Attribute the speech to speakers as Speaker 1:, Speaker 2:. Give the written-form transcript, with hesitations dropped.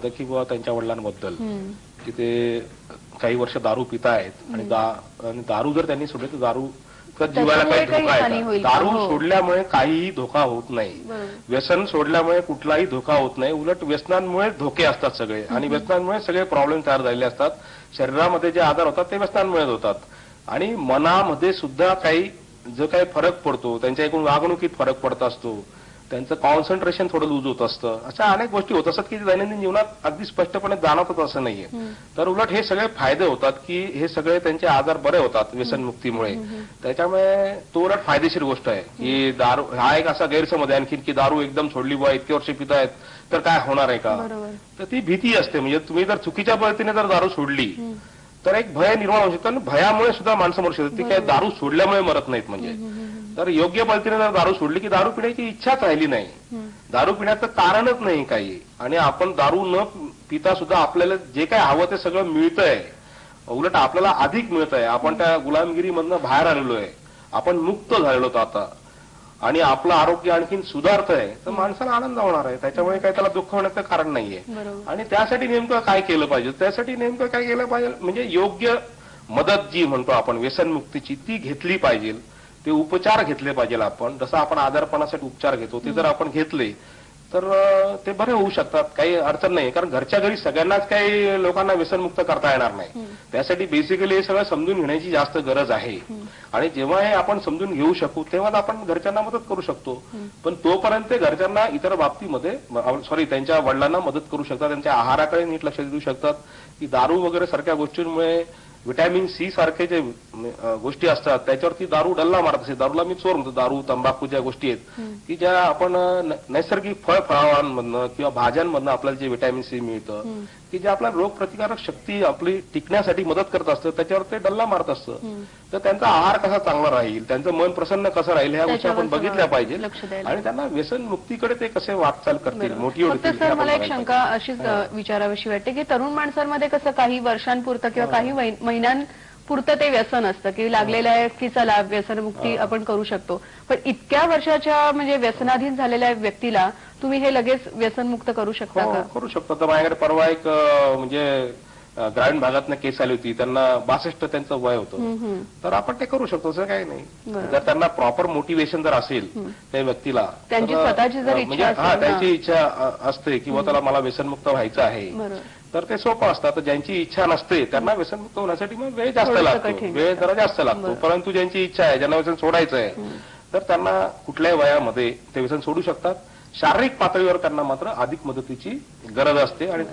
Speaker 1: होतं की बुवा त्यांच्या वडिलांबद्दल की ते काही वर्ष दारू पितायत आणि दारू जर त्यांनी सोडली तर दारू जीवाला काही धोका आहे. दारू सोडल्यामुळे काहीही धोका होत नाही. व्यसन सोडल्यामुळे कुठलाही धोका होत नाही. उलट व्यसनांमुळे धोके असतात सगळे आणि व्यसनांमुळे सगळे प्रॉब्लेम तयार झालेले असतात. शरीरामध्ये जे आजार होतात ते व्यसनांमुळे होतात आणि मनामध्ये सुद्धा काही जो काही फरक पडतो, त्यांच्या एकूण वागणुकीत फरक पडत असतो, त्यांचं कॉन्सन्ट्रेशन थोडं लूज होत असतं. अशा अनेक गोष्टी होत असतात की दैनंदिन जीवनात अगदी स्पष्टपणे जाणवतात असं नाहीये. तर उलट हे सगळे फायदे होतात की हे सगळे त्यांचे आजार बरे होतात व्यसनमुक्तीमुळे. त्याच्यामुळे तो उलट फायदेशीर गोष्ट आहे की दारू हा एक असा गैरसमज आहे आणखी की दारू एकदम सोडली बुवा इतके वर्ष पितायत तर काय होणार आहे का, तर ती भीती असते. म्हणजे तुम्ही जर चुकीच्या पद्धतीने जर दारू सोडली तर एक भय निर्माण होऊ शकतो आणि भयामुळे सुद्धा माणसं मरू शकतात. ती काय दारू सोडल्यामुळे मरत नाहीत. म्हणजे तर योग्य पद्धतीने जर दारू सोडली की दारू पिण्याची इच्छाच राहिली नाही, दारू पिण्याचं कारणच नाही काही आणि आपण दारू न पिता सुद्धा आपल्याला जे काय हवं ते सगळं मिळतंय, उलट आपल्याला अधिक मिळतंय. आपण त्या गुलामगिरीमधनं बाहेर आलेलो आहे, आपण मुक्त झालेलो आहोत आता आणि आपलं आरोग्य आणखीन सुधारतंय तर माणसाला आनंद होणार आहे. त्याच्यामुळे काही त्याला दुःख होण्याचं कारण नाहीये. आणि त्यासाठी नेमकं काय केलं पाहिजे, त्यासाठी नेमकं काय केलं पाहिजे म्हणजे योग्य मदत जी म्हणतो आपण व्यसनमुक्तीची ती घेतली पाहिजे. ते उपचार घेतले पाहिजे. आपण जसं आपण आजारपणासाठी उपचार घेतो ते जर आपण घेतले तर ते बरे होऊ शकतात, काही अडचण नाही. कारण घरच्या घरी सगळ्यांनाच काही लोकांना व्यसनमुक्त करता येणार नाही. त्यासाठी बेसिकली हे सगळं समजून घेण्याची जास्त गरज आहे आणि जेव्हा हे आपण समजून घेऊ शकू तेव्हाच आपण घरच्यांना मदत करू शकतो. पण तोपर्यंत घरच्यांना इतर बाबतीमध्ये त्यांच्या वडिलांना मदत करू शकतात, त्यांच्या आहाराकडे नीट लक्ष देऊ शकतात की दारू वगैरे सारख्या गोष्टींमुळे व्हिटॅमिन सी सारखे जे गोष्टी असतात त्याच्यावरती दारू डल्ला मारत असेल. दारूला मी चोर म्हणतो. दारू तंबाखू ज्या गोष्टी आहेत की ज्या आपण नैसर्गिक फळफळावळांमधनं किंवा भाज्यांमधनं आपल्याला जे व्हिटॅमिन सी मिळतं की जे आपल्या रोगप्रतिकारक शक्ती आपली टिकण्यासाठी मदत करत असतं त्याच्यावर ते डल्ला मारत असतं. तर त्यांचा आहार कसा चांगला राहील, त्यांचं मन प्रसन्न कसं राहील ह्या गोष्टी आपण बघितल्या पाहिजे आणि त्यांना व्यसनमुक्तीकडे ते कसे वाटचाल करतील, मोठी होतील.
Speaker 2: सर मला एक शंका अशीच विचारावीशी वाटते की तरुण माणसांमध्ये कसं काही वर्षांपुरतं किंवा काही महिन्यांपुरतं ते व्यसन असतं की लागलेलं आहे की चला व्यसनमुक्ती आपण करू शकतो, पण इतक्या वर्षाच्या म्हणजे व्यसनाधीन झालेल्या व्यक्तीला तुम्ही हे लगेच व्यसनमुक्त करू शकता का?
Speaker 1: करू शकतो. तर माझ्याकडे परवा एक म्हणजे ग्रामीण भागातनं केस आली होती. त्यांना 62 त्यांचं वय होतं. तर आपण ते करू शकतो, असं काही नाही. जर त्यांना प्रॉपर मोटिवेशन जर असेल त्या व्यक्तीला,
Speaker 2: त्यांची स्वतःची जर
Speaker 1: म्हणजे त्यांची इच्छा असते किंवा त्याला मला व्यसनमुक्त व्हायचं आहे तर ते सोपं असतं. तर ज्यांची इच्छा नसते त्यांना व्यसनमुक्त होण्यासाठी मग वेळ जास्त लागतो, वेळ जरा जास्त लागतो. परंतु ज्यांची इच्छा आहे, ज्यांना व्यसन सोडायचं आहे तर त्यांना कुठल्याही वयामध्ये ते व्यसन सोडू शकतात. शारीरिक पातळीवर त्यांना मात्र अधिक मदतीची गरज असते आणि